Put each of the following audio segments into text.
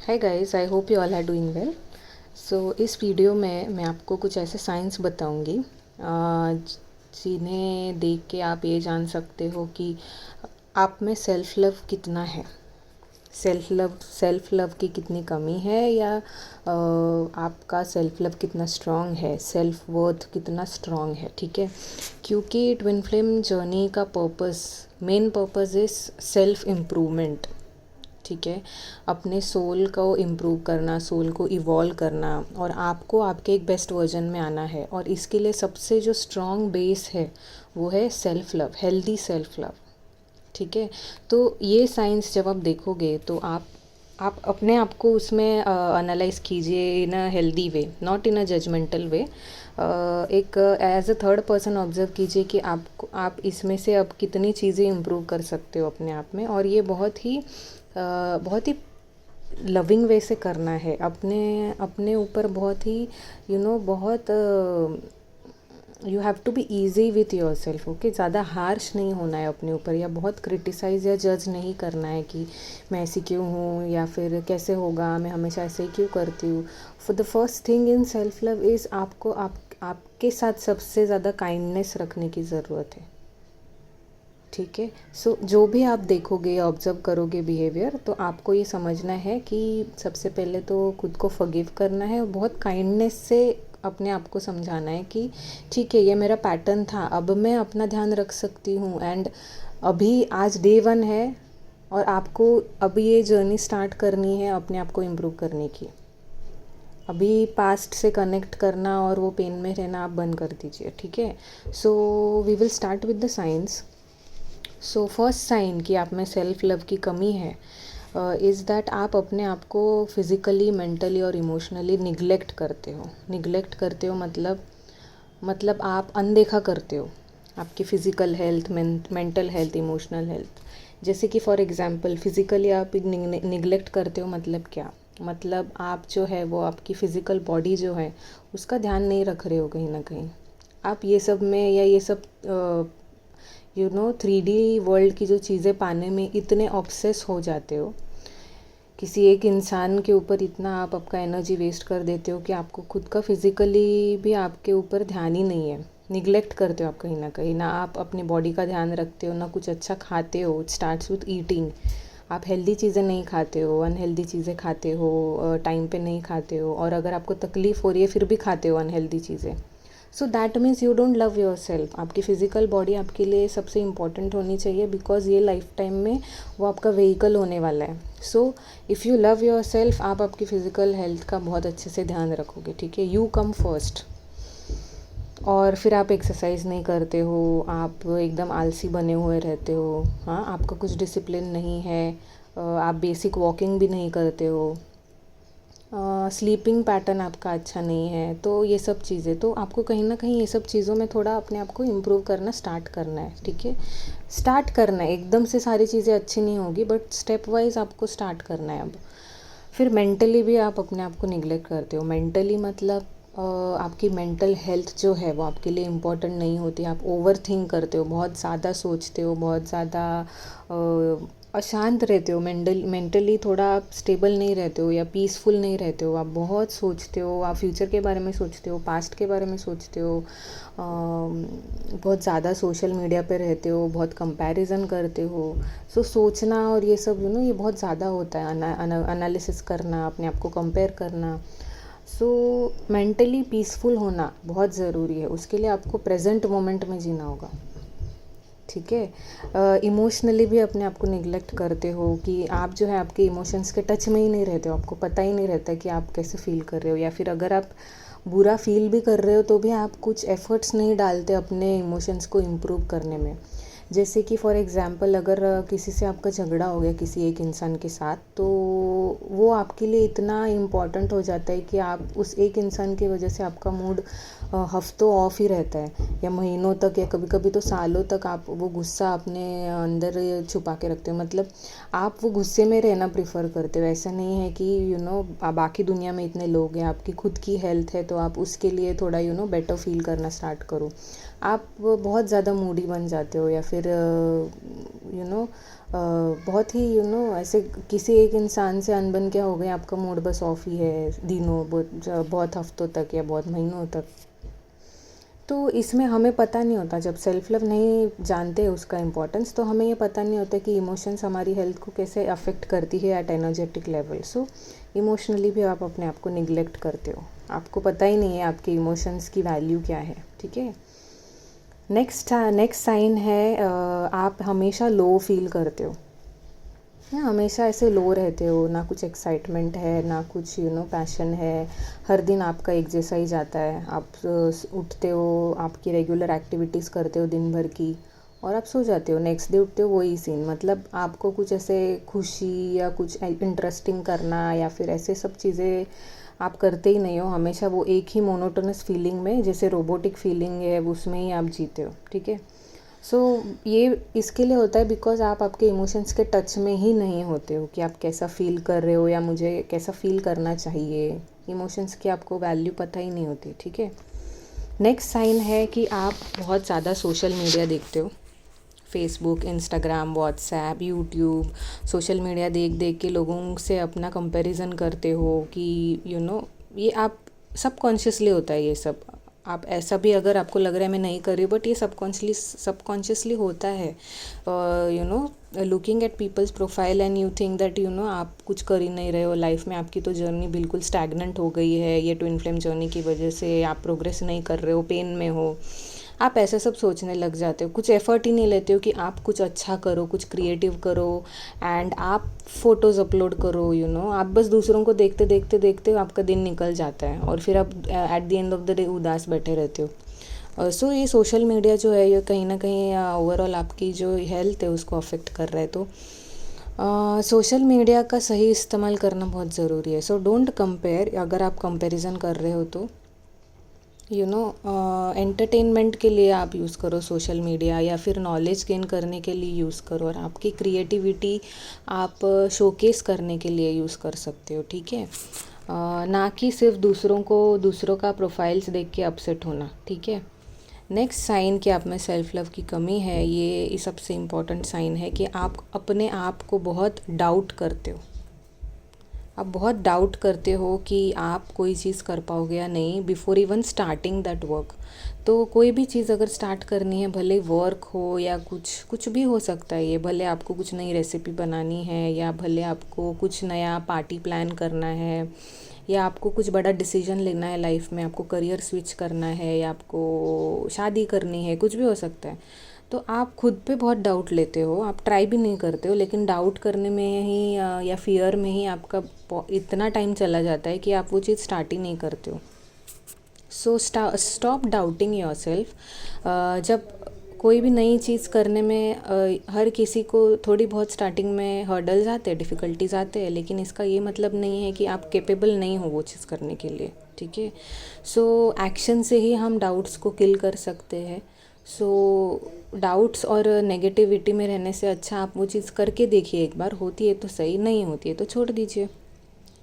Hi guys, I hope you all are doing well. So इस video में मैं आपको कुछ ऐसे साइंस बताऊंगी जिन्हें देख के आप ये जान सकते हो कि आप में सेल्फ़ लव कितना है, सेल्फ़ लव की कितनी कमी है, या आपका सेल्फ़ लव कितना स्ट्रॉन्ग है, सेल्फ़ वर्थ कितना स्ट्रॉन्ग है। ठीक है, क्योंकि ट्विन फ्लेम जर्नी का main purpose is self improvement. ठीक है, अपने सोल को इम्प्रूव करना, सोल को इवॉल्व करना, और आपको आपके एक बेस्ट वर्जन में आना है। और इसके लिए सबसे जो स्ट्रॉन्ग बेस है वो है self love, healthy self love. ठीक है, तो ये साइंस जब आप देखोगे तो आप अपने आप को उसमें एनालाइज कीजिए in a healthy way, not in a judgemental way. एक as a third person observe कीजिए कि आप इसमें से अब कितनी चीज़ें इम्प्रूव कर सकते हो अपने आप में। और ये बहुत ही लविंग वे से करना है, अपने अपने ऊपर बहुत ही बहुत you have to be easy with yourself. Okay, ज़्यादा हार्श नहीं होना है अपने ऊपर, या बहुत क्रिटिसाइज़ या जज नहीं करना है कि मैं ऐसी क्यों हूँ, या फिर कैसे होगा, मैं हमेशा ऐसे ही क्यों करती हूँ। For the first thing in self love is आपको आपके साथ सबसे ज़्यादा काइंडनेस रखने की ज़रूरत है। ठीक है, सो जो भी आप देखोगे, ऑब्ज़र्व करोगे बिहेवियर, तो आपको ये समझना है कि सबसे पहले तो खुद को फॉरगिव करना है, और बहुत काइंडनेस से अपने आप को समझाना है कि ठीक है, ये मेरा पैटर्न था, अब मैं अपना ध्यान रख सकती हूँ। एंड अभी आज डे 1 है, और आपको अभी ये जर्नी स्टार्ट करनी है अपने आप को इम्प्रूव करने की। अभी पास्ट से कनेक्ट करना और वो पेन में रहना आप बंद कर दीजिए। ठीक है, so we will start with the science. So first sign कि आप में सेल्फ़ लव की कमी है इज़ दैट आप अपने आप को फिज़िकली, मेंटली और इमोशनली निगलेक्ट करते हो। मतलब आप अनदेखा करते हो आपकी physical health, mental health, emotional health. जैसे कि फॉर एग्ज़ाम्पल फ़िज़िकली आप निगलेक्ट करते हो, मतलब क्या? मतलब आप जो है वो आपकी फ़िज़िकल बॉडी जो है उसका ध्यान नहीं रख रहे हो कहीं ना कहीं। आप ये सब में, या ये सब 3D वर्ल्ड की जो चीज़ें पाने में इतने ऑब्सेस हो जाते हो, किसी एक इंसान के ऊपर इतना आप आपका एनर्जी वेस्ट कर देते हो कि आपको खुद का फिज़िकली भी आपके ऊपर ध्यान ही नहीं है। निगलेक्ट करते हो आप कहीं ना आप अपनी बॉडी का ध्यान रखते हो, ना कुछ अच्छा खाते हो। It starts with eating. आप हेल्दी चीज़ें नहीं खाते हो, अनहेल्दी चीज़ें खाते हो, टाइम पे नहीं खाते हो, और अगर आपको तकलीफ़ हो रही है फिर भी खाते हो अनहेल्दी चीज़ें। So that means you don't love your self. आपकी फ़िज़िकल बॉडी आपके लिए सबसे इम्पॉर्टेंट होनी चाहिए, बिकॉज ये लाइफ टाइम में वो आपका व्हीकल होने वाला है। So if you love your self, आप आपकी फ़िज़िकल हेल्थ का बहुत अच्छे से ध्यान रखोगे। ठीक है, यू कम फर्स्ट। और फिर आप एक्सरसाइज नहीं करते हो, आप एकदम आलसी बने हुए रहते हो। हाँ, आपका कुछ डिसिप्लिन नहीं है, आप बेसिक वॉकिंग भी नहीं करते हो, स्लीपिंग पैटर्न आपका अच्छा नहीं है। तो ये सब चीज़ें, तो आपको कहीं ना कहीं ये सब चीज़ों में थोड़ा अपने आप को इम्प्रूव करना स्टार्ट करना है। ठीक है, स्टार्ट करना है, एकदम से सारी चीज़ें अच्छी नहीं होगी, बट स्टेप वाइज आपको स्टार्ट करना है अब। फिर मेंटली भी आप अपने आप को निगलेक्ट करते हो। मेंटली मतलब आपकी मेंटल हेल्थ जो है वो आपके लिए इम्पोर्टेंट नहीं होती। आप ओवर थिंक करते हो, बहुत ज़्यादा सोचते हो, बहुत ज़्यादा अशांत रहते हो। मेंटली थोड़ा आप स्टेबल नहीं रहते हो, या पीसफुल नहीं रहते हो। आप बहुत सोचते हो, आप फ्यूचर के बारे में सोचते हो, पास्ट के बारे में सोचते हो, बहुत ज़्यादा सोशल मीडिया पे रहते हो, बहुत कंपैरिजन करते हो। सो सोचना और ये सब ये बहुत ज़्यादा होता है, एनालिसिस करना, अपने आप को कंपेयर करना। सो मेंटली पीसफुल होना बहुत ज़रूरी है। उसके लिए आपको प्रेजेंट मोमेंट में जीना होगा। ठीक है, इमोशनली भी अपने आप को निगलेक्ट करते हो कि आप जो है आपके इमोशंस के टच में ही नहीं रहते हो, आपको पता ही नहीं रहता कि आप कैसे फील कर रहे हो। या फिर अगर आप बुरा फील भी कर रहे हो तो भी आप कुछ एफर्ट्स नहीं डालते अपने इमोशंस को इम्प्रूव करने में। जैसे कि फॉर एग्ज़ाम्पल, अगर किसी से आपका झगड़ा हो गया किसी एक इंसान के साथ, तो वो आपके लिए इतना इम्पॉर्टेंट हो जाता है कि आप उस एक इंसान की वजह से आपका मूड हफ्तों ऑफ ही रहता है, या महीनों तक, या कभी कभी तो सालों तक आप वो गुस्सा अपने अंदर छुपा के रखते हो। मतलब आप वो गुस्से में रहना प्रेफर करते हो। ऐसा नहीं है कि बाकी दुनिया में इतने लोग हैं, आपकी खुद की हेल्थ है तो आप उसके लिए थोड़ा बेटर फील करना स्टार्ट करो। आप बहुत ज़्यादा मूडी बन जाते हो, या फिर बहुत ही ऐसे किसी एक इंसान से अनबन क्या हो गई, आपका मूड बस ऑफ ही है दिनों बहुत हफ्तों तक या बहुत महीनों तक। तो इसमें हमें पता नहीं होता, जब सेल्फ लव नहीं जानते उसका इम्पोर्टेंस, तो हमें ये पता नहीं होता कि इमोशंस हमारी हेल्थ को कैसे अफेक्ट करती है at energetic level. So emotionally भी आप अपने आप को निगलेक्ट करते हो, आपको पता ही नहीं है आपके इमोशंस की वैल्यू क्या है। ठीक है, नेक्स्ट साइन है आप हमेशा लो फील करते हो, हमेशा ऐसे लो रहते हो, ना कुछ एक्साइटमेंट है ना कुछ पैशन है, हर दिन आपका एक जैसा ही जाता है। आप उठते हो, आपकी रेगुलर एक्टिविटीज़ करते हो दिन भर की, और आप सो जाते हो, नेक्स्ट डे उठते हो वही सीन। मतलब आपको कुछ ऐसे खुशी या कुछ इंटरेस्टिंग करना या फिर ऐसे सब चीज़ें आप करते ही नहीं हो, हमेशा वो एक ही मोनोटोनस फीलिंग में, जैसे रोबोटिक फीलिंग है उसमें ही आप जीते हो। ठीक है, सो ये इसके लिए होता है बिकॉज आप आपके इमोशंस के टच में ही नहीं होते हो कि आप कैसा फील कर रहे हो या मुझे कैसा फील करना चाहिए। इमोशंस की आपको वैल्यू पता ही नहीं होती। ठीक है, नेक्स्ट साइन है कि आप बहुत ज़्यादा सोशल मीडिया देखते हो, Facebook, Instagram, WhatsApp, YouTube. Social media देख देख के लोगों से अपना कंपैरिजन करते हो कि ये आप सबकॉन्शियसली होता है ये सब। आप ऐसा भी अगर आपको लग रहा है मैं नहीं कर रही, बट ये सबकॉन्शियसली होता है। Looking at people's profile and you think that आप कुछ कर ही नहीं रहे हो लाइफ में, आपकी तो जर्नी बिल्कुल स्टैगनेंट हो गई है ये ट्विन फ्लेम जर्नी की वजह से, आप प्रोग्रेस नहीं कर रहे हो, पेन में हो, आप ऐसा सब सोचने लग जाते हो, कुछ एफर्ट ही नहीं लेते हो कि आप कुछ अच्छा करो, कुछ क्रिएटिव करो, एंड आप फ़ोटोज़ अपलोड करो। आप बस दूसरों को देखते देखते देखते आपका दिन निकल जाता है और फिर आप at the end of the day उदास बैठे रहते हो। सो ये सोशल मीडिया जो है ये कहीं ना कहीं ओवरऑल आपकी जो हेल्थ है उसको अफेक्ट कर रहा है। तो सोशल मीडिया का सही इस्तेमाल करना बहुत ज़रूरी है। सो डोंट कंपेयर, अगर आप कंपैरिजन कर रहे हो तो एंटरटेनमेंट के लिए आप यूज़ करो सोशल मीडिया, या फिर नॉलेज गेन करने के लिए यूज़ करो, और आपकी क्रिएटिविटी आप शोकेस करने के लिए यूज़ कर सकते हो। ठीक है, ना कि सिर्फ दूसरों का प्रोफाइल्स देख के अपसेट होना। ठीक है, नेक्स्ट साइन कि आप में सेल्फ लव की कमी है, ये सबसे इम्पॉर्टेंट साइन है कि आप अपने आप को बहुत डाउट करते हो। आप बहुत डाउट करते हो कि आप कोई चीज़ कर पाओगे या नहीं before even starting that work. तो कोई भी चीज़ अगर स्टार्ट करनी है, भले वर्क हो या कुछ भी हो सकता है, ये भले आपको कुछ नई रेसिपी बनानी है, या भले आपको कुछ नया पार्टी प्लान करना है, या आपको कुछ बड़ा डिसीजन लेना है लाइफ में, आपको करियर स्विच करना है, या आपको शादी करनी है, कुछ भी हो सकता है। तो आप खुद पे बहुत डाउट लेते हो, आप ट्राई भी नहीं करते हो, लेकिन डाउट करने में ही या फियर में ही आपका इतना टाइम चला जाता है कि आप वो चीज़ स्टार्ट ही नहीं करते हो। So stop doubting your self. जब कोई भी नई चीज़ करने में हर किसी को थोड़ी बहुत स्टार्टिंग में हर्डल्स आते हैं, डिफ़िकल्टीज आते हैं, लेकिन इसका ये मतलब नहीं है कि आप कैपेबल नहीं हो वो चीज़ करने के लिए। ठीक है, सो एक्शन से ही हम डाउट्स को किल कर सकते हैं। सो डाउट्स और नेगेटिविटी में रहने से अच्छा आप वो चीज़ करके देखिए एक बार, होती है तो सही, नहीं होती है तो छोड़ दीजिए।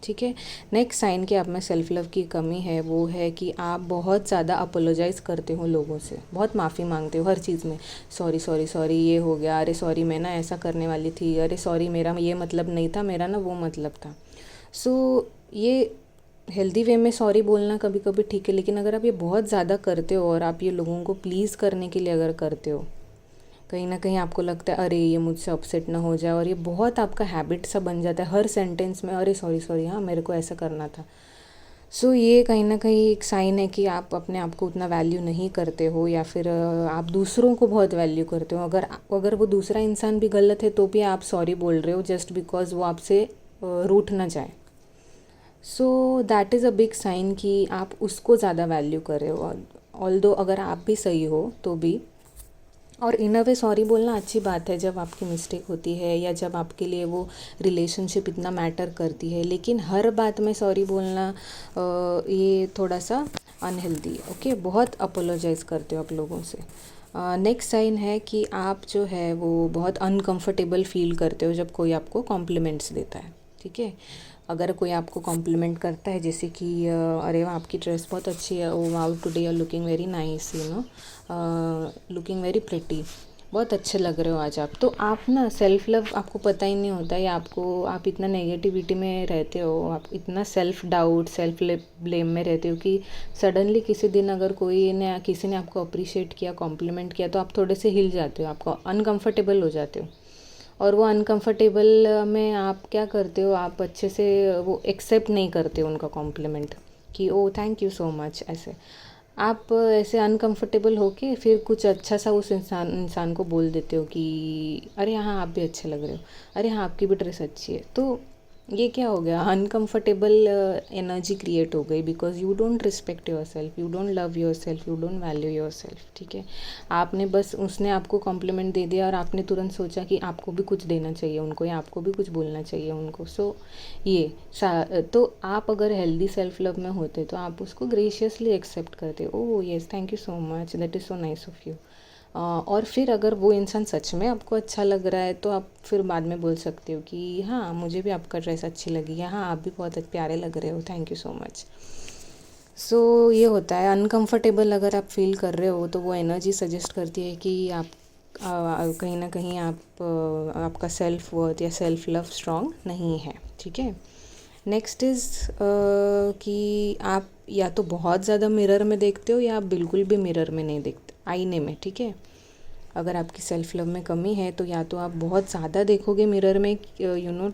ठीक है, नेक्स्ट साइन कि आप में सेल्फ लव की कमी है वो है कि आप बहुत ज़्यादा अपोलोजाइज़ करते हो लोगों से, बहुत माफ़ी मांगते हो हर चीज़ में। सॉरी सॉरी सॉरी, ये हो गया, अरे सॉरी मैं ना ऐसा करने वाली थी, अरे सॉरी मेरा ये मतलब नहीं था, मेरा ना वो मतलब था। सो ये हेल्दी वे में सॉरी बोलना कभी कभी ठीक है, लेकिन अगर आप ये बहुत ज़्यादा करते हो और आप ये लोगों को प्लीज़ करने के लिए अगर करते हो, कहीं ना कहीं आपको लगता है अरे ये मुझसे अपसेट ना हो जाए, और ये बहुत आपका हैबिट सा बन जाता है हर सेंटेंस में, अरे सॉरी सॉरी, हाँ मेरे को ऐसा करना था। सो ये कहीं ना कहीं एक साइन है कि आप अपने आप को उतना वैल्यू नहीं करते हो, या फिर आप दूसरों को बहुत वैल्यू करते हो। अगर वो दूसरा इंसान भी गलत है तो भी आप सॉरी बोल रहे हो जस्ट बिकॉज वो आपसे रूठ ना जाए। So that is a big sign कि आप उसको ज़्यादा वैल्यू कर रहे हो, ऑल्दो अगर आप भी सही हो तो भी। और इन अ वे सॉरी बोलना अच्छी बात है जब आपकी मिस्टेक होती है, या जब आपके लिए वो रिलेशनशिप इतना मैटर करती है, लेकिन हर बात में सॉरी बोलना ये थोड़ा सा अनहेल्दी है। ओके, बहुत अपोलोजाइज़ करते हो आप लोगों से। नेक्स्ट साइन है कि आप जो है वो बहुत अनकंफर्टेबल फील करते हो जब कोई आपको कॉम्प्लीमेंट्स देता है। ठीक है, अगर कोई आपको कॉम्प्लीमेंट करता है, जैसे कि अरे वाह आपकी ड्रेस बहुत अच्छी है, oh wow today you are looking very nice, looking very pretty, बहुत अच्छे लग रहे हो आज आप। तो आप ना सेल्फ लव आपको पता ही नहीं होता, या आप इतना नेगेटिविटी में रहते हो, आप इतना सेल्फ डाउट सेल्फ ब्लेम में रहते हो कि सडनली किसी दिन अगर किसी ने आपको अप्रिशिएट किया, कॉम्प्लीमेंट किया, तो आप थोड़े से हिल जाते हो, आपको अनकंफर्टेबल हो जाते हो। और वो अनकंफर्टेबल में आप क्या करते हो, आप अच्छे से वो एक्सेप्ट नहीं करते हो उनका कॉम्प्लीमेंट कि ओ थैंक यू सो मच। ऐसे आप ऐसे अनकंफर्टेबल होके फिर कुछ अच्छा सा उस इंसान को बोल देते हो कि अरे हाँ आप भी अच्छे लग रहे हो, अरे हाँ आपकी भी ड्रेस अच्छी है। तो ये क्या हो गया, अनकंफर्टेबल एनर्जी क्रिएट हो गई, because you don't respect your self, you don't love yourself, you don't value your self. ठीक है, आपने बस उसने आपको कॉम्प्लीमेंट दे दिया और आपने तुरंत सोचा कि आपको भी कुछ देना चाहिए उनको, या आपको भी कुछ बोलना चाहिए उनको। सो तो आप अगर हेल्दी सेल्फ लव में होते तो आप उसको ग्रेशियसली एक्सेप्ट करते, oh yes thank you so much, that is so nice of you. और फिर अगर वो इंसान सच में आपको अच्छा लग रहा है तो आप फिर बाद में बोल सकते हो कि हाँ मुझे भी आपका ड्रेस अच्छी लगी है, हाँ आप भी बहुत प्यारे लग रहे हो, थैंक यू सो मच। सो ये होता है, अनकंफर्टेबल अगर आप फील कर रहे हो तो वो एनर्जी सजेस्ट करती है कि आप कहीं ना कहीं आपका सेल्फ वर्थ या सेल्फ लव स्ट्रॉन्ग नहीं है। ठीक है, नेक्स्ट इज़ कि आप या तो बहुत ज़्यादा मिरर में देखते हो या आप बिल्कुल भी मिरर में नहीं देखते, आईने में। ठीक है, अगर आपकी सेल्फ लव में कमी है तो या तो आप बहुत ज़्यादा देखोगे मिरर में,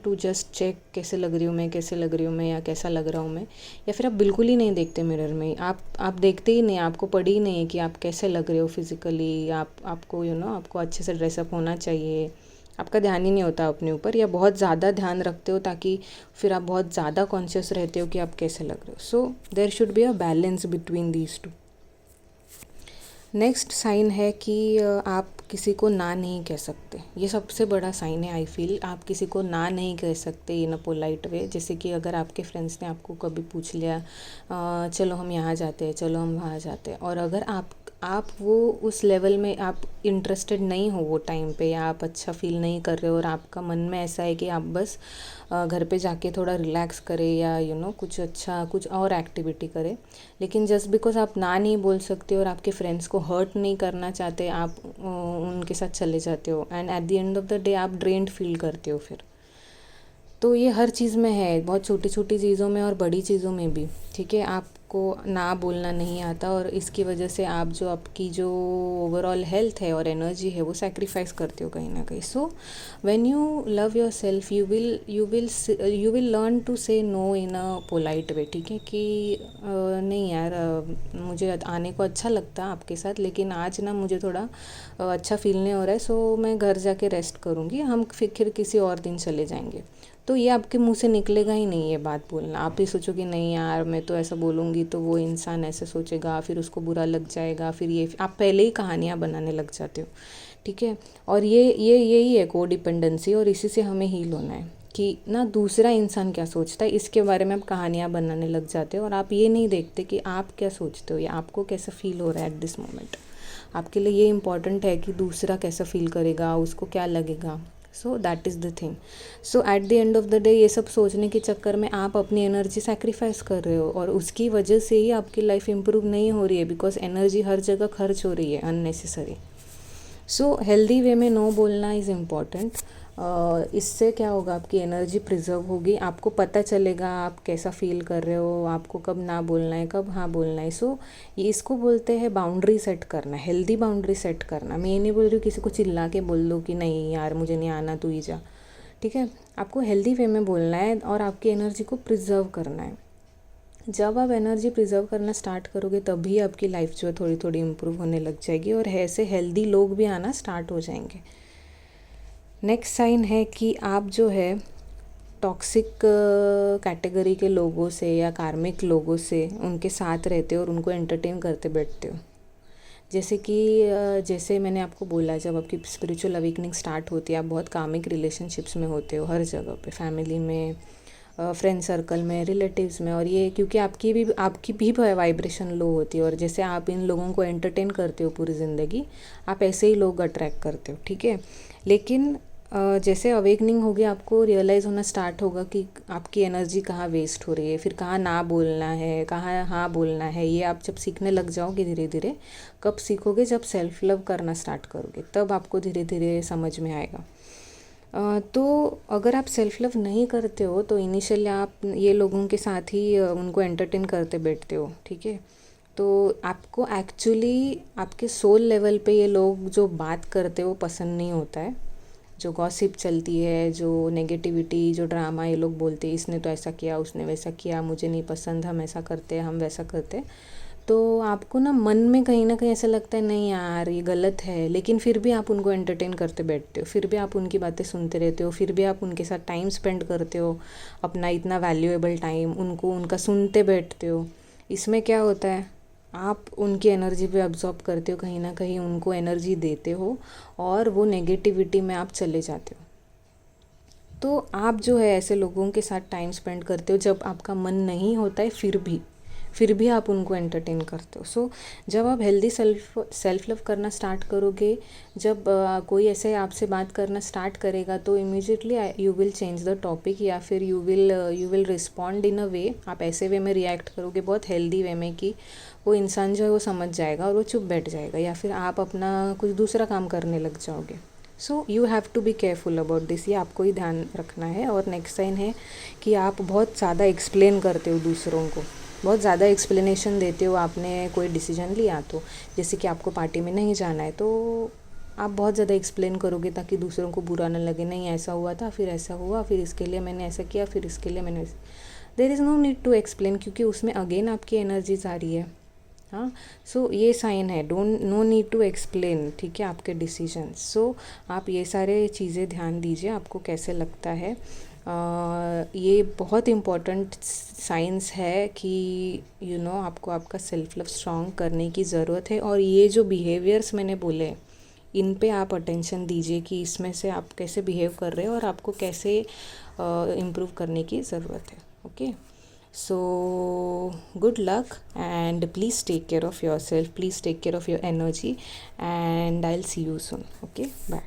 टू जस्ट चेक कैसे लग रही हूँ मैं, कैसे लग रही हूँ मैं, या कैसा लग रहा हूँ मैं, या फिर आप बिल्कुल ही नहीं देखते मिरर में, आप देखते ही नहीं, आपको पड़ी ही नहीं है कि आप कैसे लग रहे हो फिज़िकली, आपको आपको अच्छे से ड्रेसअप होना चाहिए, आपका ध्यान ही नहीं होता अपने ऊपर, या बहुत ज़्यादा ध्यान रखते हो ताकि फिर आप बहुत ज़्यादा कॉन्शियस रहते हो कि आप कैसे लग रहे हो। So there should be a balance between these two. Next sign है कि आप किसी को ना नहीं कह सकते, ये सबसे बड़ा साइन है आई फील। आप किसी को ना नहीं कह सकते इन अ पोलाइट वे। जैसे कि अगर आपके फ्रेंड्स ने आपको कभी पूछ लिया चलो हम यहाँ जाते हैं, चलो हम वहाँ जाते हैं, और अगर आप वो उस लेवल में आप इंटरेस्टेड नहीं हो वो टाइम पे, या आप अच्छा फील नहीं कर रहे हो और आपका मन में ऐसा है कि आप बस घर पे जाके थोड़ा रिलैक्स करें या कुछ अच्छा कुछ और एक्टिविटी करें, लेकिन जस्ट बिकॉज आप ना नहीं बोल सकते और आपके फ्रेंड्स को हर्ट नहीं करना चाहते, आप उनके साथ चले जाते हो, and at the end of the day आप ड्रेन्ड फील करते हो फिर। तो ये हर चीज़ में है, बहुत छोटी छोटी चीज़ों में और बड़ी चीज़ों में भी। ठीक है, आपको ना बोलना नहीं आता और इसकी वजह से आप आपकी जो ओवरऑल हेल्थ है और एनर्जी है वो सैक्रिफाइस करते हो कहीं ना कहीं। So when you love yourself you will learn to say no in a polite way. ठीक है, कि नहीं यार मुझे आने को अच्छा लगता है आपके साथ, लेकिन आज ना मुझे थोड़ा अच्छा फील नहीं हो रहा है, सो मैं घर जाके रेस्ट करूँगी, हम फिर किसी और दिन चले जाएंगे। तो ये आपके मुंह से निकलेगा ही नहीं ये बात बोलना। आप ही सोचोगे नहीं यार मैं तो ऐसा बोलूँगी तो वो इंसान ऐसे सोचेगा, फिर उसको बुरा लग जाएगा, फिर ये आप पहले ही कहानियाँ बनाने लग जाते हो। ठीक है, और यही है को डिपेंडेंसी, और इसी से हमें हील होना है कि ना दूसरा इंसान क्या सोचता है इसके बारे में आप कहानियाँ बनाने लग जाते हो, और आप ये नहीं देखते कि आप क्या सोचते हो या आपको कैसा फील हो रहा है एट दिस मोमेंट। आपके लिए ये इम्पॉर्टेंट है कि दूसरा कैसा फील करेगा, उसको क्या लगेगा। सो that is the thing. So at the end of the day ये सब सोचने के चक्कर में आप अपनी एनर्जी सैक्रिफाइस कर रहे हो, और उसकी वजह से ही आपकी लाइफ इम्प्रूव नहीं हो रही है, बिकॉज एनर्जी हर जगह खर्च हो रही है अननेसेसरी। सो हेल्दी वे में नो बोलना इज़ इम्पॉर्टेंट। इससे क्या होगा, आपकी एनर्जी प्रिजर्व होगी, आपको पता चलेगा आप कैसा फील कर रहे हो, आपको कब ना बोलना है कब हाँ बोलना है। सो ये इसको बोलते हैं बाउंड्री सेट करना, हेल्दी बाउंड्री सेट करना। मैं ये नहीं बोल रही हूँ किसी को चिल्ला के बोल दो कि नहीं यार मुझे नहीं आना तू ही जा। ठीक है, आपको हेल्दी वे में बोलना है और आपकी एनर्जी को प्रिजर्व करना है। जब आप एनर्जी प्रिजर्व करना स्टार्ट करोगे तभी आपकी लाइफ जो है थोड़ी थोड़ी इम्प्रूव होने लग जाएगी, और ऐसे हेल्दी लोग भी आना स्टार्ट हो जाएंगे। नेक्स्ट साइन है कि आप जो है टॉक्सिक कैटेगरी के लोगों से या कार्मिक लोगों से उनके साथ रहते हो और उनको एंटरटेन करते बैठते हो। जैसे मैंने आपको बोला, जब आपकी स्पिरिचुअल अवेकनिंग स्टार्ट होती है आप बहुत कार्मिक रिलेशनशिप्स में होते हो, हर जगह पे, फैमिली में, फ्रेंड सर्कल में, रिलेटिव्स में, और ये क्योंकि आपकी भी वाइब्रेशन लो होती है, और जैसे आप इन लोगों को एंटरटेन करते हो पूरी ज़िंदगी, आप ऐसे ही लोग अट्रैक्ट करते हो। ठीक है, लेकिन जैसे अवेकनिंग होगी आपको रियलाइज़ होना स्टार्ट होगा कि आपकी एनर्जी कहाँ वेस्ट हो रही है, फिर कहाँ ना बोलना है, कहाँ हाँ बोलना है। ये आप जब सीखने लग जाओगे धीरे धीरे, कब सीखोगे, जब सेल्फ लव करना स्टार्ट करोगे तब आपको धीरे धीरे समझ में आएगा। तो अगर आप सेल्फ लव नहीं करते हो तो इनिशियली आप ये लोगों के साथ ही उनको एंटरटेन करते बैठते हो, ठीक है। तो आपको एक्चुअली आपके सोल लेवल पे ये लोग जो बात करते हो पसंद नहीं होता है, जो गॉसिप चलती है, जो नेगेटिविटी, जो ड्रामा ये लोग बोलते हैं, इसने तो ऐसा किया, उसने वैसा किया, मुझे नहीं पसंद, हम ऐसा करते हैं, हम वैसा करते हैं। तो आपको ना मन में कहीं ना कहीं ऐसा लगता है नहीं यार ये गलत है, लेकिन फिर भी आप उनको एंटरटेन करते बैठते हो, फिर भी आप उनकी बातें सुनते रहते हो, फिर भी आप उनके साथ टाइम स्पेंड करते हो, अपना इतना वैल्यूएबल टाइम उनको उनका सुनते बैठते हो। इसमें क्या होता है, आप उनकी एनर्जी पे अब्जॉर्ब करते हो, कहीं ना कहीं उनको एनर्जी देते हो और वो नेगेटिविटी में आप चले जाते हो। तो आप जो है ऐसे लोगों के साथ टाइम स्पेंड करते हो जब आपका मन नहीं होता है, फिर भी आप उनको एंटरटेन करते हो। सो जब आप हेल्दी सेल्फ लव करना स्टार्ट करोगे, जब कोई ऐसे आपसे बात करना स्टार्ट करेगा तो immediately you will change the topic, या फिर यू विल रिस्पॉन्ड इन अ वे, आप ऐसे वे में रिएक्ट करोगे बहुत हेल्दी वे में कि वो इंसान जो है वो समझ जाएगा और वो चुप बैठ जाएगा, या फिर आप अपना कुछ दूसरा काम करने लग जाओगे। So you have to be careful about this, ये आपको ही ध्यान रखना है। और नेक्स्ट साइन है कि आप बहुत ज़्यादा एक्सप्लेन करते हो दूसरों को, बहुत ज़्यादा एक्सप्लेनेशन देते हो। आपने कोई डिसीजन लिया तो जैसे कि आपको पार्टी में नहीं जाना है, तो आप बहुत ज़्यादा एक्सप्लेन करोगे ताकि दूसरों को बुरा ना लगे, नहीं ऐसा हुआ था, फिर ऐसा हुआ, फिर इसके लिए मैंने ऐसा किया, फिर इसके लिए मैंने। There is no need to explain, क्योंकि उसमें अगेन आपकी एनर्जीज आ रही है। हाँ, सो ये साइन है, don't no need to explain, ठीक है, आपके डिसीजन। सो आप ये सारे चीज़ें ध्यान दीजिए, आपको कैसे लगता है। ये बहुत इम्पॉर्टेंट साइंस है कि आपको आपका सेल्फ लव स्ट्रॉन्ग करने की ज़रूरत है। और ये जो बिहेवियर्स मैंने बोले इन पे आप अटेंशन दीजिए कि इसमें से आप कैसे बिहेव कर रहे हो और आपको कैसे इम्प्रूव करने की ज़रूरत है। Okay, so good luck and please take care of yourself, please take care of your energy, and I'll see you soon. Okay, bye.